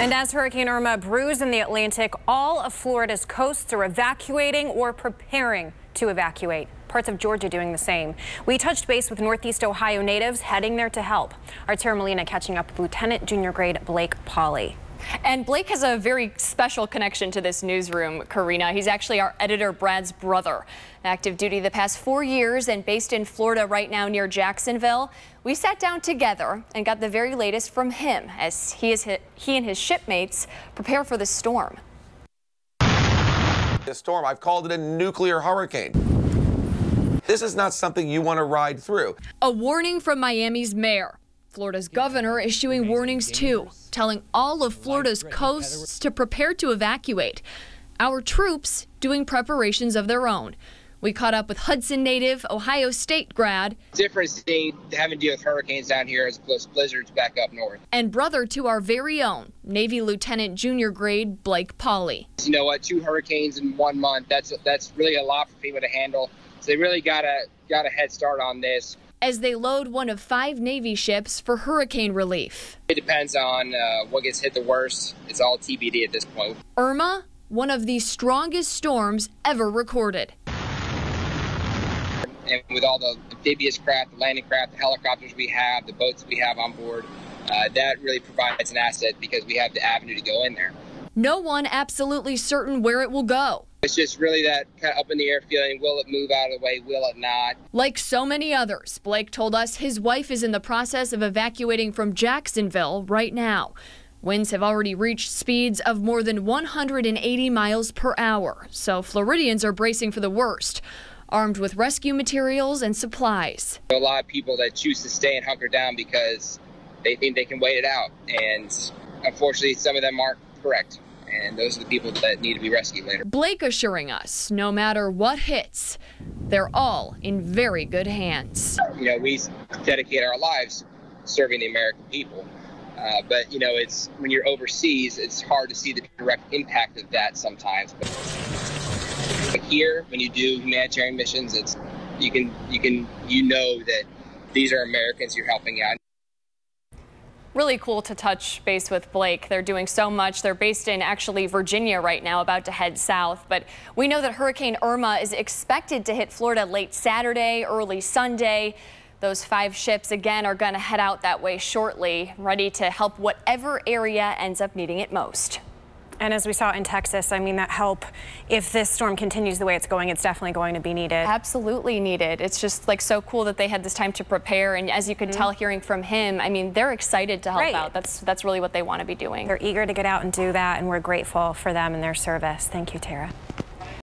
And as Hurricane Irma brews in the Atlantic, all of Florida's coasts are evacuating or preparing to evacuate. Parts of Georgia doing the same. We touched base with Northeast Ohio natives heading there to help. Our Tara Molina catching up with Lieutenant Junior Grade Blake Polly. And Blake has a very special connection to this newsroom, Karina. He's actually our editor Brad's brother. Active duty the past 4 years and based in Florida right now near Jacksonville. We sat down together and got the very latest from him as he and his shipmates prepare for the storm. This storm, I've called it a nuclear hurricane. This is not something you want to ride through. A warning from Miami's mayor. Florida's governor issuing warnings too, telling all of Florida's coasts to prepare to evacuate. Our troops doing preparations of their own. We caught up with Hudson native, Ohio State grad. Different state having to deal with hurricanes down here as opposed to blizzards back up north. And brother to our very own Navy Lieutenant Junior Grade Blake Polly. You know what, 2 hurricanes in 1 month, that's really a lot for people to handle. So they really got a head start on this. As they load one of 5 Navy ships for hurricane relief. It depends on what gets hit the worst. It's all TBD at this point. Irma, one of the strongest storms ever recorded. And with all the amphibious craft, the landing craft, the helicopters we have, the boats we have on board, that really provides an asset because we have the avenue to go in there. No one absolutely certain where it will go. It's just really that kind of up in the air feeling. Will it move out of the way? Will it not? Like so many others, Blake told us his wife is in the process of evacuating from Jacksonville right now. Winds have already reached speeds of more than 180 miles per hour, so Floridians are bracing for the worst, armed with rescue materials and supplies. A lot of people that choose to stay and hunker down because they think they can wait it out, and unfortunately some of them aren't correct. And those are the people that need to be rescued later. Blake assuring us, no matter what hits, they're all in very good hands. You know, we dedicate our lives serving the American people. But, you know, it's when you're overseas, it's hard to see the direct impact of that sometimes. But here, when you do humanitarian missions, it's you know that these are Americans you're helping out. Really cool to touch base with Blake. They're doing so much. They're based in actually Virginia right now, about to head south. But we know that Hurricane Irma is expected to hit Florida late Saturday, early Sunday. Those 5 ships again are going to head out that way shortly, ready to help whatever area ends up needing it most. And as we saw in Texas, I mean, that help, if this storm continues the way it's going, it's definitely going to be needed. Absolutely needed. It's just like so cool that they had this time to prepare. And as you could tell hearing from him, I mean, they're excited to help out. That's really what they want to be doing. They're eager to get out and do that, and we're grateful for them and their service. Thank you, Tara.